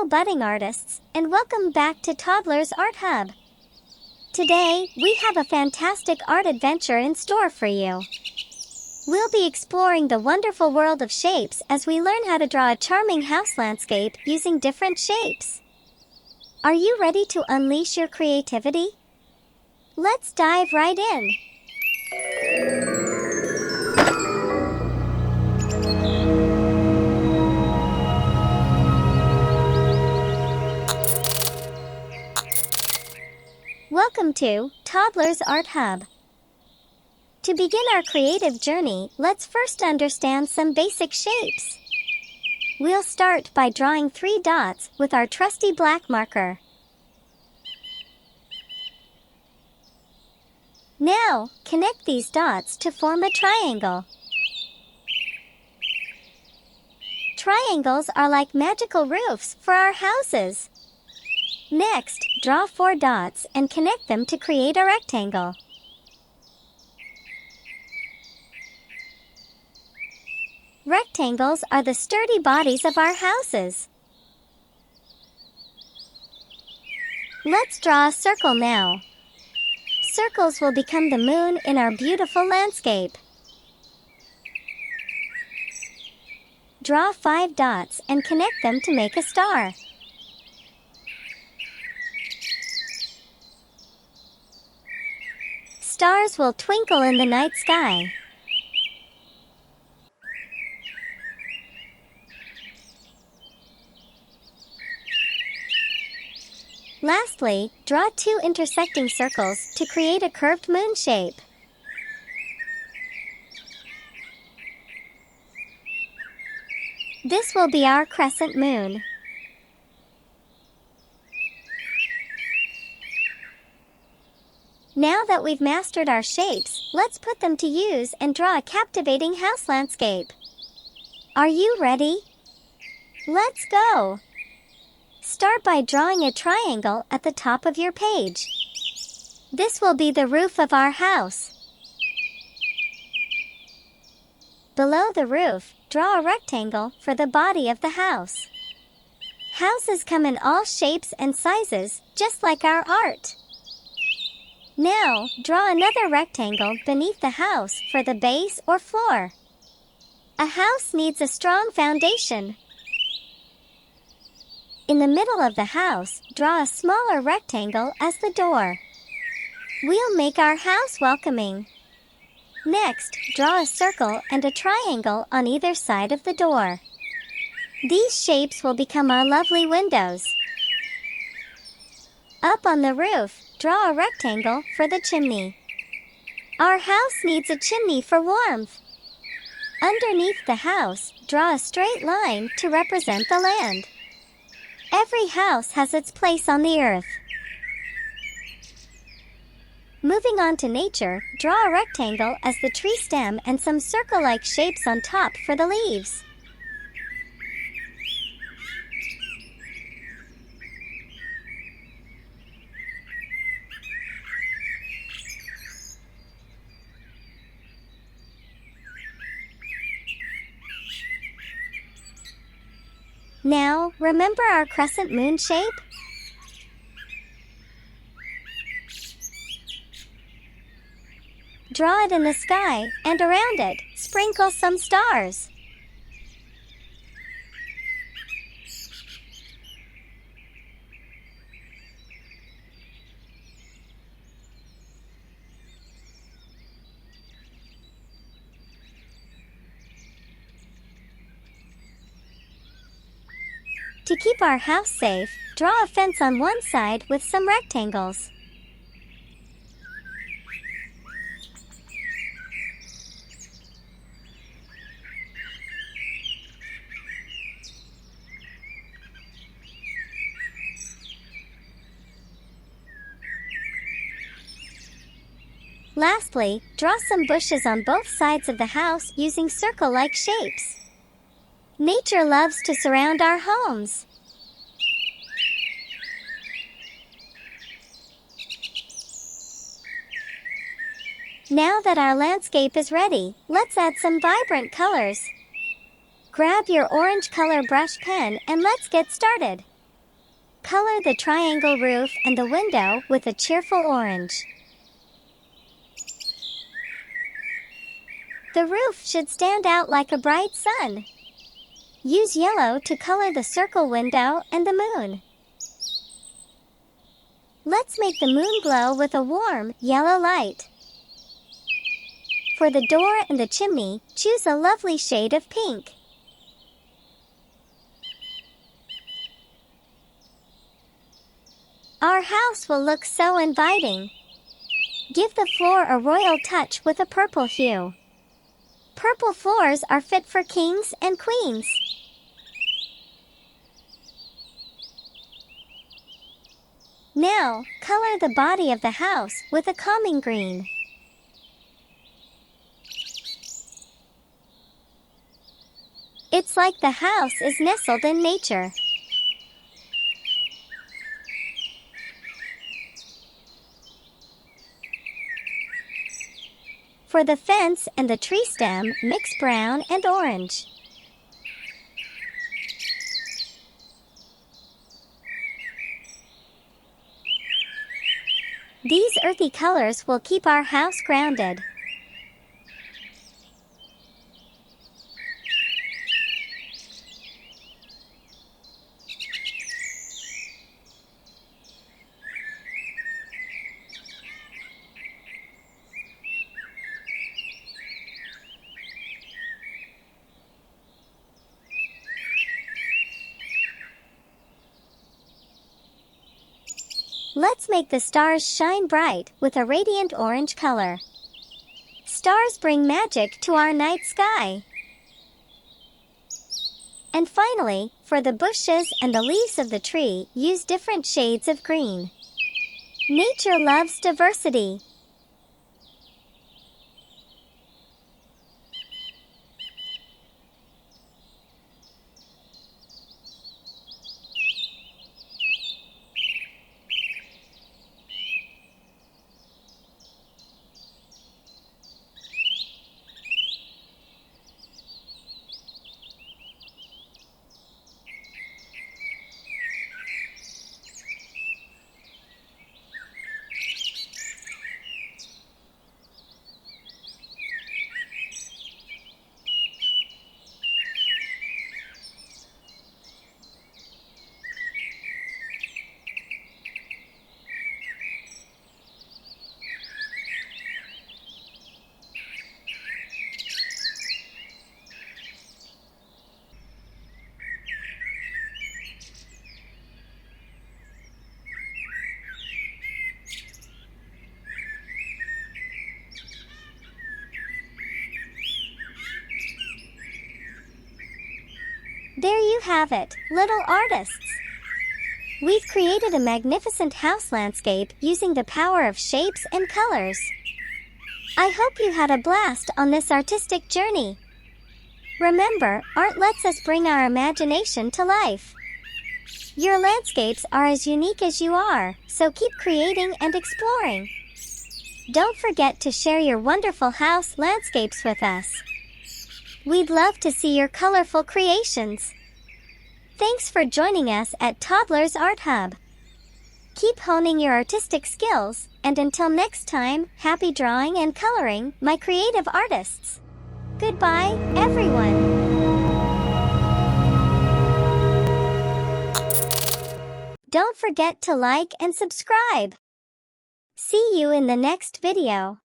budding artists, and welcome back to Toddlers Art Hub. Today, we have a fantastic art adventure in store for you. We'll be exploring the wonderful world of shapes as we learn how to draw a charming house landscape using different shapes. Are you ready to unleash your creativity? Let's dive right in. Welcome to Toddlers Art Hub. To begin our creative journey, let's first understand some basic shapes. We'll start by drawing 3 dots with our trusty black marker. Now, connect these dots to form a triangle. Triangles are like magical roofs for our houses. Next, draw 4 dots and connect them to create a rectangle. Rectangles are the sturdy bodies of our houses. Let's draw a circle now. Circles will become the moon in our beautiful landscape. Draw 5 dots and connect them to make a star. Stars will twinkle in the night sky. Lastly, draw 2 intersecting circles to create a curved moon shape. This will be our crescent moon. Now that we've mastered our shapes, let's put them to use and draw a captivating house landscape. Are you ready? Let's go! Start by drawing a triangle at the top of your page. This will be the roof of our house. Below the roof, draw a rectangle for the body of the house. Houses come in all shapes and sizes, just like our art. Now, draw another rectangle beneath the house for the base or floor. A house needs a strong foundation. In the middle of the house, draw a smaller rectangle as the door. We'll make our house welcoming. Next, draw a circle and a triangle on either side of the door. These shapes will become our lovely windows. Up on the roof, draw a rectangle for the chimney. Our house needs a chimney for warmth. Underneath the house, draw a straight line to represent the land. Every house has its place on the earth. Moving on to nature, draw a rectangle as the tree stem and some circle-like shapes on top for the leaves. Now, remember our crescent moon shape? Draw it in the sky, and around it, sprinkle some stars. To keep our house safe, draw a fence on one side with some rectangles. Lastly, draw some bushes on both sides of the house using circle-like shapes. Nature loves to surround our homes. Now that our landscape is ready, let's add some vibrant colors. Grab your orange color brush pen and let's get started. Color the triangle roof and the window with a cheerful orange. The roof should stand out like a bright sun. Use yellow to color the circle window and the moon. Let's make the moon glow with a warm, yellow light. For the door and the chimney, choose a lovely shade of pink. Our house will look so inviting. Give the floor a royal touch with a purple hue. Purple floors are fit for kings and queens. Now, color the body of the house with a calming green. It's like the house is nestled in nature. For the fence and the tree stem, mix brown and orange. These earthy colors will keep our house grounded. Let's make the stars shine bright with a radiant orange color. Stars bring magic to our night sky. And finally, for the bushes and the leaves of the tree, use different shades of green. Nature loves diversity. There you have it, little artists! We've created a magnificent house landscape using the power of shapes and colors. I hope you had a blast on this artistic journey. Remember, art lets us bring our imagination to life. Your landscapes are as unique as you are, so keep creating and exploring. Don't forget to share your wonderful house landscapes with us. We'd love to see your colorful creations. Thanks for joining us at Toddlers Art Hub. Keep honing your artistic skills, and until next time, happy drawing and coloring, my creative artists. Goodbye, everyone. Don't forget to like and subscribe. See you in the next video.